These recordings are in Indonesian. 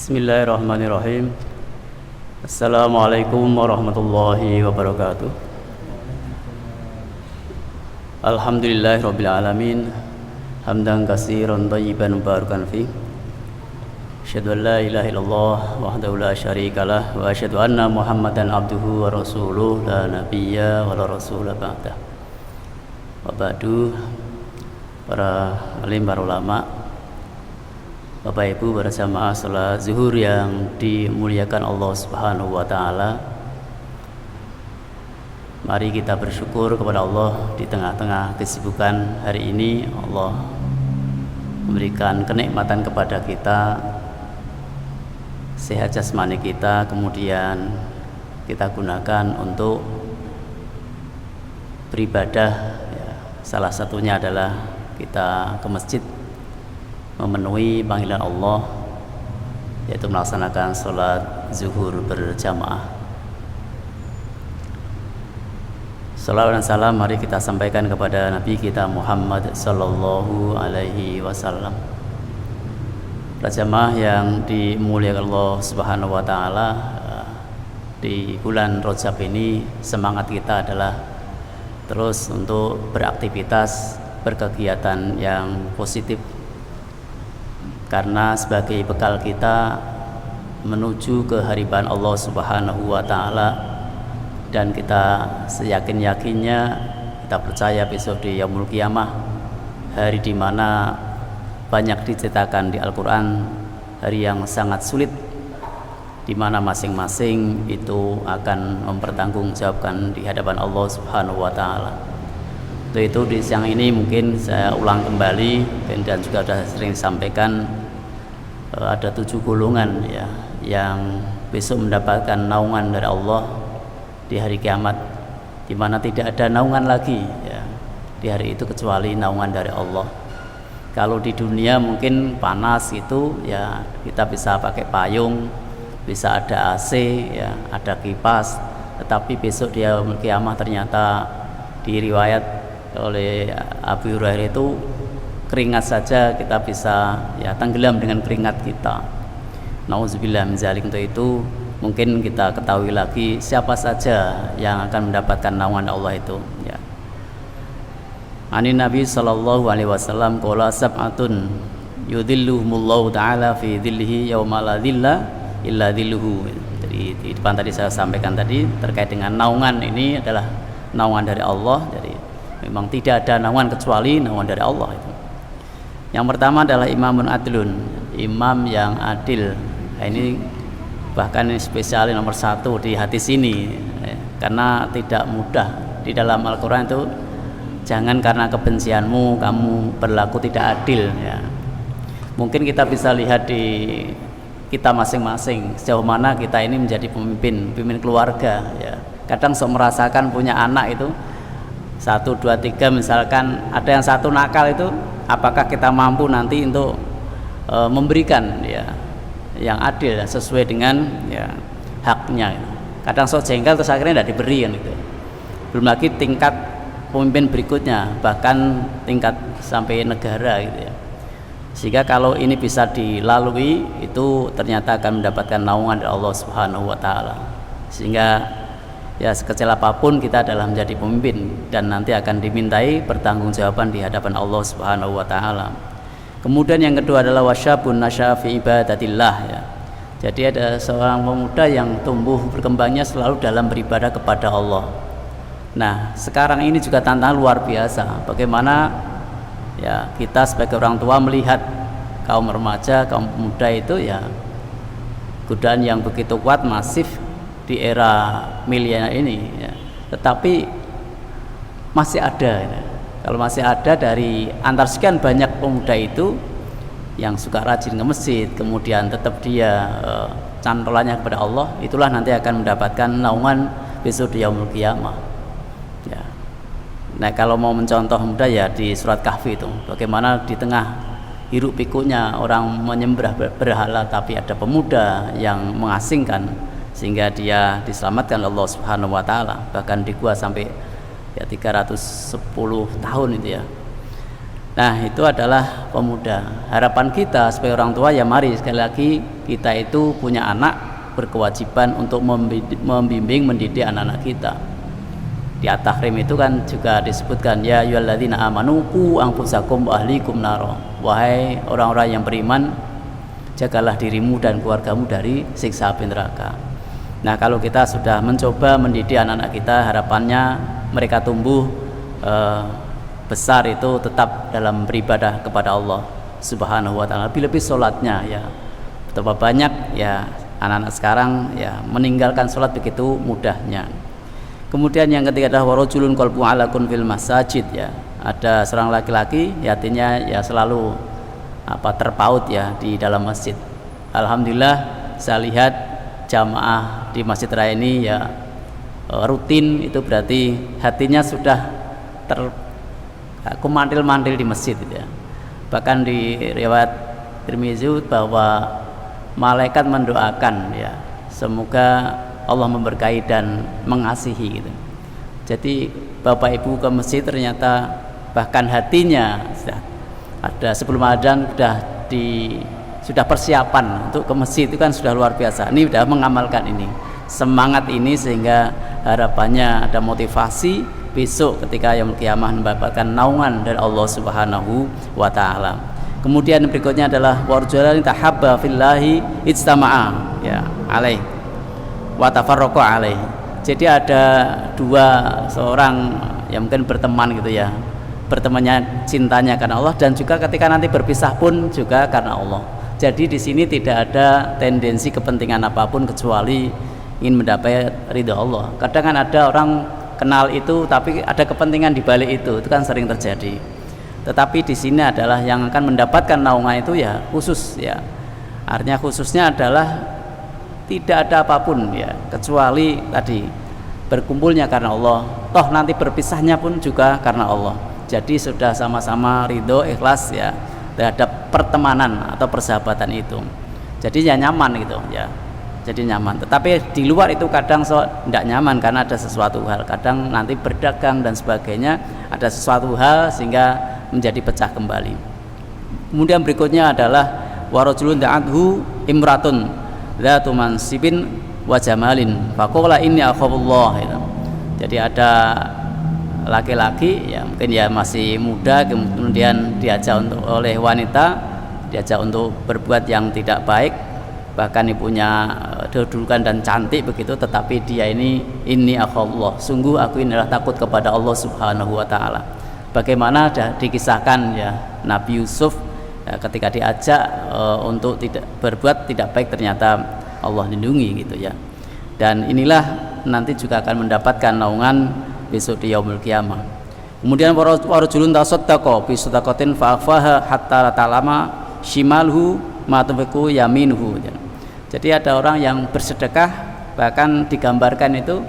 Bismillahirrahmanirrahim. Assalamualaikum warahmatullahi wabarakatuh. Alhamdulillahirabbil alamin. Hamdan katsiran thayyiban mubarakan fi. Asyhadu an la ilaha illallah wahdahu la syarikalah wa asyhadu anna Muhammadan abduhu wa rasuluh la nabiyya wa la rasula ba'dah. Wa ba'du, para alim, para ulama, Bapak Ibu, para jamaah salat zuhur yang dimuliakan Allah Subhanahu wa taala. Mari kita bersyukur kepada Allah di tengah-tengah kesibukan hari ini. Allah memberikan kenikmatan kepada kita, sehat jasmani kita, kemudian kita gunakan untuk beribadah ya. Salah satunya adalah kita ke masjid memenuhi panggilan Allah, yaitu melaksanakan sholat zuhur berjamaah. Salawat dan salam mari kita sampaikan kepada Nabi kita Muhammad sallallahu alaihi wasallam. Para jamaah yang dimuliakan Allah Subhanahu wa taala, di bulan Rajab ini semangat kita adalah terus untuk beraktivitas, berkegiatan yang positif, karena sebagai bekal kita menuju kehadiran Allah Subhanahu wa taala, dan kita seyakin-yakinnya kita percaya besok di Yaumul Qiyamah, hari di mana banyak diceritakan di Al-Qur'an, hari yang sangat sulit, di mana masing-masing itu akan mempertanggungjawabkan di hadapan Allah Subhanahu wa taala. Untuk itu di siang ini mungkin saya ulang kembali, dan juga sudah sering disampaikan, ada 7 golongan ya yang besok mendapatkan naungan dari Allah di hari kiamat, di mana tidak ada naungan lagi ya di hari itu kecuali naungan dari Allah. Kalau di dunia mungkin panas itu ya kita bisa pakai payung, bisa ada AC ya, ada kipas, tetapi besok di hari kiamat ternyata diriwayat oleh Abu Hurairah itu keringat saja kita bisa ya tenggelam dengan keringat kita. Nauzubillah min dzalik. Untuk itu mungkin kita ketahui lagi siapa saja yang akan mendapatkan naungan Allah itu ya. Anin Nabi sallallahu alaihi wasallam qala sab'atun yudhilluhumullahu taala fi dhillihi yauma la dhilla illa dhilluhu. Jadi di depan tadi saya sampaikan tadi terkait dengan naungan, ini adalah naungan dari Allah. Jadi memang tidak ada naungan kecuali naungan dari Allah itu. Yang pertama adalah imamun adlun, imam yang adil. Nah, ini bahkan ini spesial nomor 1 di hadis ini ya, karena tidak mudah di dalam Al-Quran itu, jangan karena kebencianmu kamu berlaku tidak adil ya. Mungkin kita bisa lihat di kita masing-masing sejauh mana kita ini menjadi pemimpin keluarga ya. Kadang sok merasakan punya anak itu 1, 2, 3 misalkan ada yang satu nakal itu, apakah kita mampu nanti untuk memberikan ya yang adil sesuai dengan ya haknya gitu. Kadang sok jengkel terus akhirnya tidak diberi kan gitu. Belum lagi tingkat pemimpin berikutnya, bahkan tingkat sampai negara gitu ya. Sehingga kalau ini bisa dilalui itu ternyata akan mendapatkan naungan dari Allah Subhanahu wa taala. Sehingga ya sekecil apapun kita adalah menjadi pemimpin dan nanti akan dimintai pertanggungjawaban di hadapan Allah Subhanahu wa taala. Kemudian yang kedua adalah wasyabun nasya fi ibadatillah ya. Jadi ada seorang pemuda yang tumbuh berkembangnya selalu dalam beribadah kepada Allah. Nah, sekarang ini juga tantangan luar biasa. Bagaimana ya kita sebagai orang tua melihat kaum remaja, kaum pemuda itu ya godaan yang begitu kuat, masif di era milenial ini ya. Tetapi masih ada ya. Kalau masih ada dari antar sekian banyak pemuda itu yang suka rajin ke masjid, kemudian tetap dia cantolannya kepada Allah, itulah nanti akan mendapatkan naungan besok di Yaumul Qiyamah ya. Nah, kalau mau mencontoh muda ya di surat Kahfi itu, bagaimana di tengah hiruk pikuknya orang menyembah berhala, tapi ada pemuda yang mengasingkan sehingga dia diselamatkan Allah Subhanahu wa taala, bahkan di gua sampai ya 310 tahun itu ya. Nah, itu adalah pemuda. Harapan kita sebagai orang tua, ya mari sekali lagi kita itu punya anak, berkewajiban untuk membimbing, mendidik anak-anak kita. Di At-Tahrim itu kan juga disebutkan, ya ayyuhalladzina amanu qu anfusakum wa ahlikum naro. Wahai orang-orang yang beriman, jagalah dirimu dan keluargamu dari siksa api neraka. Nah, kalau kita sudah mencoba mendidik anak-anak kita, harapannya mereka tumbuh besar itu tetap dalam beribadah kepada Allah Subhanahu wa taala. Lebih-lebih sholatnya, ya. Betapa banyak ya anak-anak sekarang ya meninggalkan sholat begitu mudahnya. Kemudian yang ketiga adalah warajulun qalbu alaqun fil masajid, ya. Ada seorang laki-laki hatinya ya selalu terpaut ya di dalam masjid. Alhamdulillah saya lihat jamaah di Masjid Raya ini ya rutin, itu berarti hatinya sudah kumantil-mantil di masjid gitu ya. Bahkan di riwayat Tirmizi bahwa malaikat mendoakan ya semoga Allah memberkahi dan mengasihi gitu. Jadi Bapak Ibu ke masjid ternyata bahkan hatinya ada sebelum adzan sudah persiapan untuk ke masjid, itu kan sudah luar biasa. Ini sudah mengamalkan ini, semangat ini, sehingga harapannya ada motivasi besok ketika yaumul qiyamah mendapatkan naungan dari Allah Subhanahu wa taala. Kemudian berikutnya adalah warjulan tahabba fillahi ijtama'a ya alaih wa tafarraqa alaih. Jadi ada seorang yang mungkin berteman gitu ya, bertemannya cintanya karena Allah, dan juga ketika nanti berpisah pun juga karena Allah. Jadi di sini tidak ada tendensi kepentingan apapun kecuali ingin mendapat ridha Allah. Kadang kan ada orang kenal itu tapi ada kepentingan di balik itu kan sering terjadi. Tetapi di sini adalah yang akan mendapatkan naungan itu ya khusus ya. Artinya khususnya adalah tidak ada apapun ya kecuali tadi berkumpulnya karena Allah. Toh nanti berpisahnya pun juga karena Allah. Jadi sudah sama-sama ridho, ikhlas ya terhadap pertemanan atau persahabatan itu. Jadi ya nyaman gitu ya. Jadi nyaman. Tetapi di luar itu kadang tidak nyaman karena ada sesuatu hal, kadang nanti berdagang dan sebagainya ada sesuatu hal sehingga menjadi pecah kembali. Kemudian berikutnya adalah warajulun da'athu imratun dzatu mansibin wa jamalin faqala inni akhafullah gitu. Jadi ada laki-laki ya mungkin ya masih muda, kemudian diajak oleh wanita, diajak untuk berbuat yang tidak baik, bahkan ibunya kedudukan dan cantik begitu, tetapi dia ini akhafullah, sungguh aku ini adalah takut kepada Allah Subhanahu wa taala. Bagaimana dikisahkan ya Nabi Yusuf ya, ketika diajak untuk tidak berbuat tidak baik, ternyata Allah lindungi gitu ya. Dan inilah nanti juga akan mendapatkan naungan besok di yaumul qiyamah. Kemudian warajulun tasaddaqa bi sadaqatin fa akhfaha hatta ta'lama shimalhu ma tunfiqu yaminhu. Jadi ada orang yang bersedekah, bahkan digambarkan itu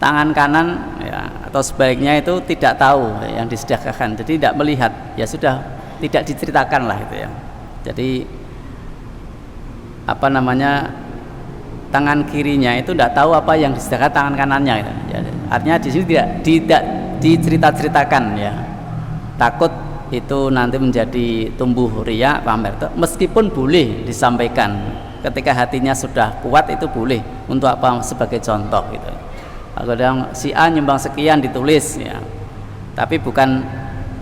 tangan kanan ya, atau sebaliknya itu tidak tahu yang disedekahkan, jadi tidak melihat, ya sudah tidak diceritakan lah itu ya. Jadi tangan kirinya itu tidak tahu apa yang disedekahkan tangan kanannya gitu. Ya, artinya di sini tidak diceritakan ya, takut itu nanti menjadi tumbuh riya, pamer. Meskipun boleh disampaikan ketika hatinya sudah kuat, itu boleh untuk apa, sebagai contoh gitu. Kadang si A nyumbang sekian ditulis ya, tapi bukan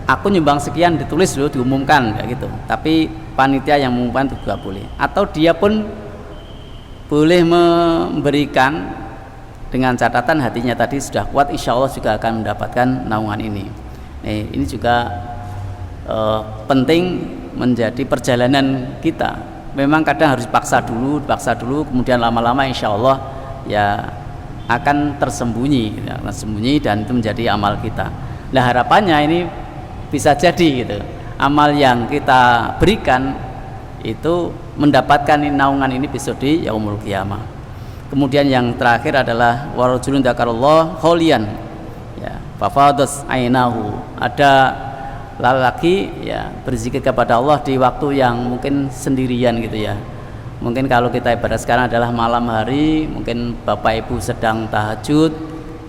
aku nyumbang sekian ditulis dulu diumumkan kayak gitu, tapi panitia yang mengumumkan juga boleh. Atau dia pun boleh memberikan dengan catatan hatinya tadi sudah kuat, insya Allah juga akan mendapatkan naungan ini. Ini juga penting menjadi perjalanan kita. Memang kadang harus dipaksa dulu, kemudian lama-lama insya Allah ya akan tersembunyi dan itu menjadi amal kita. Nah harapannya ini bisa jadi gitu, amal yang kita berikan itu mendapatkan naungan ini besok di yaumul qiyamah. Kemudian yang terakhir adalah warajulun dzakarallah kholian ya fafadas ainahu. Ada lelaki ya berzikir kepada Allah di waktu yang mungkin sendirian gitu ya. Mungkin kalau kita ibarat sekarang adalah malam hari, mungkin Bapak Ibu sedang tahajud,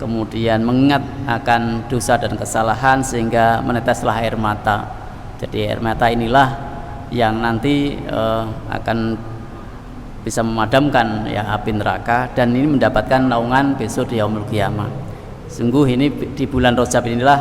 kemudian mengingat akan dosa dan kesalahan sehingga meneteslah air mata. Jadi air mata inilah yang nanti akan bisa memadamkan ya api neraka, dan ini mendapatkan naungan besok di yaumul qiyamah. Sungguh ini di bulan Rajab inilah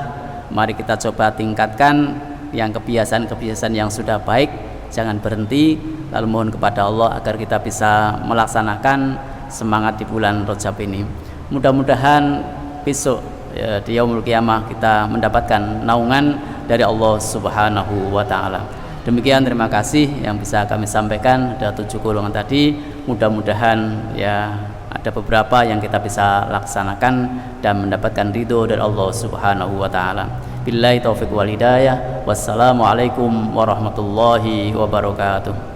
mari kita coba tingkatkan yang kebiasaan-kebiasaan yang sudah baik, jangan berhenti, lalu mohon kepada Allah agar kita bisa melaksanakan semangat di bulan Rajab ini. Mudah-mudahan besok ya, di yaumul qiyamah kita mendapatkan naungan dari Allah Subhanahu wa taala. Demikian, terima kasih yang bisa kami sampaikan. Ada 7 golongan tadi, mudah-mudahan ya ada beberapa yang kita bisa laksanakan dan mendapatkan ridho dari Allah Subhanahu wa taala. Billahi taufiq wal hidayah. Wassalamualaikum warahmatullahi wabarakatuh.